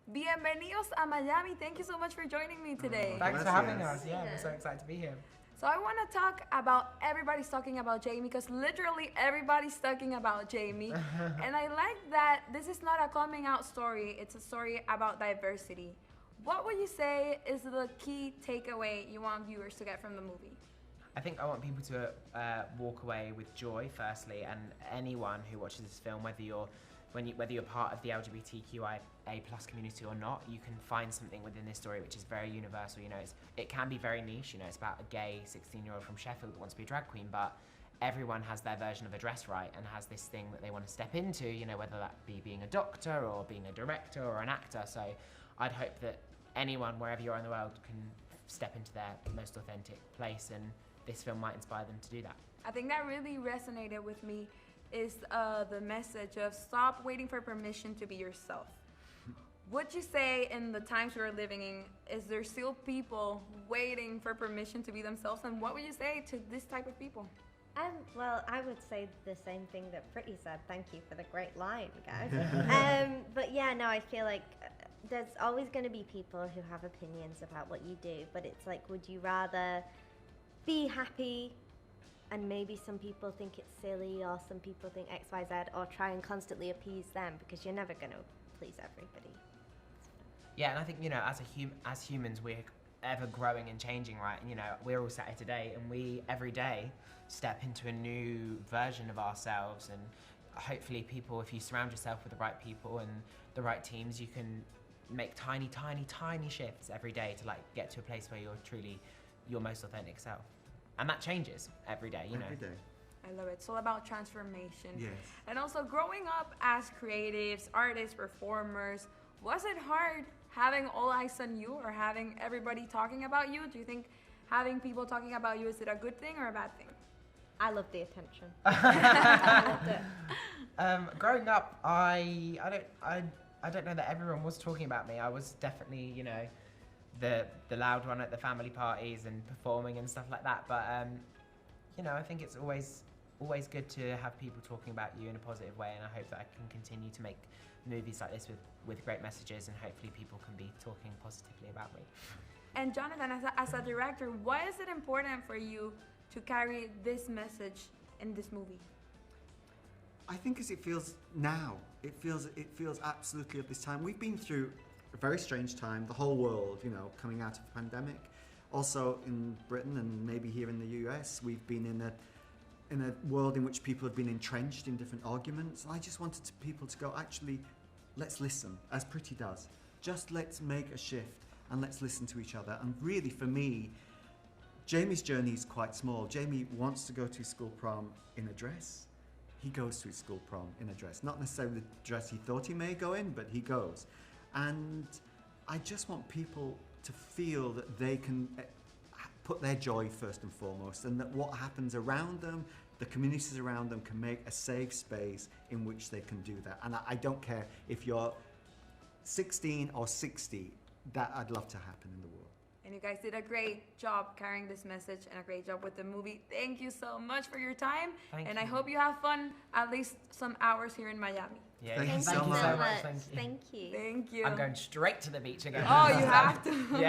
Bienvenidos a Miami. Thank you so much for joining me today. Thanks for having us. Yeah, we're so excited to be here. So I want to talk about, everybody's talking about Jamie, because literally everybody's talking about Jamie. And I like that this is not a coming out story, it's a story about diversity. What would you say is the key takeaway you want viewers to get from the movie? I think I want people to walk away with joy, firstly, and anyone who watches this film, whether you're part of the LGBTQIA+ community or not, you can find something within this story which is very universal. You know, it can be very niche. You know, it's about a gay 16-year-old from Sheffield that wants to be a drag queen, but everyone has their version of a dress right and has this thing that they want to step into. You know, whether that be being a doctor or being a director or an actor. So, I'd hope that anyone, wherever you are in the world, can step into their most authentic place, and this film might inspire them to do that. I think that really resonated with me is the message of stop waiting for permission to be yourself. Would you say in the times we're living in, is there still people waiting for permission to be themselves? And what would you say to this type of people? Well, I would say the same thing that Pretty said. Thank you for the great line, guys. But yeah, no, I feel like there's always going to be people who have opinions about what you do, but it's like, would you rather be happy and maybe some people think it's silly or some people think X, Y, Z, or try and constantly appease them, because you're never going to please everybody. Yeah, and I think, you know, as humans, we're ever growing and changing, right? And, you know, we're all sat here today, and we, every day, step into a new version of ourselves, and hopefully people, if you surround yourself with the right people and the right teams, you can make tiny, tiny, tiny shifts every day to, like, get to a place where you're truly your most authentic self. And that changes every day, you know. Every day. I love it. It's all about transformation. Yes. And also growing up as creatives, artists, performers, was it hard having all eyes on you or having everybody talking about you? Do you think having people talking about you, is it a good thing or a bad thing? I love the attention. I loved it. Growing up, I don't know that everyone was talking about me. I was definitely, you know, the loud one at the family parties and performing and stuff like that. But you know, I think it's always good to have people talking about you in a positive way, and I hope that I can continue to make movies like this with great messages, and hopefully people can be talking positively about me. And Jonathan, as a director, why is it important for you to carry this message in this movie? I think as it feels now, it feels absolutely of this time. We've been through a very strange time, the whole world, you know, coming out of the pandemic. Also in Britain and maybe here in the US, we've been in a world in which people have been entrenched in different arguments. I just wanted people to go, actually, let's listen, as Pretty does. Just let's make a shift and let's listen to each other. And really, for me, Jamie's journey is quite small. Jamie wants to go to school prom in a dress. He goes to his school prom in a dress. Not necessarily the dress he thought he may go in, but he goes. And I just want people to feel that they can put their joy first and foremost, and that what happens around them, the communities around them, can make a safe space in which they can do that. And I don't care if you're 16 or 60, that I'd love to happen in the world. And you guys did a great job carrying this message and a great job with the movie. Thank you so much for your time. Thank and you. I hope you have fun at least some hours here in Miami. Yeah, Thank you Thank so you much. so much. Thank you. Thank you. Thank you. I'm going straight to the beach again. Oh, you have to. Yeah.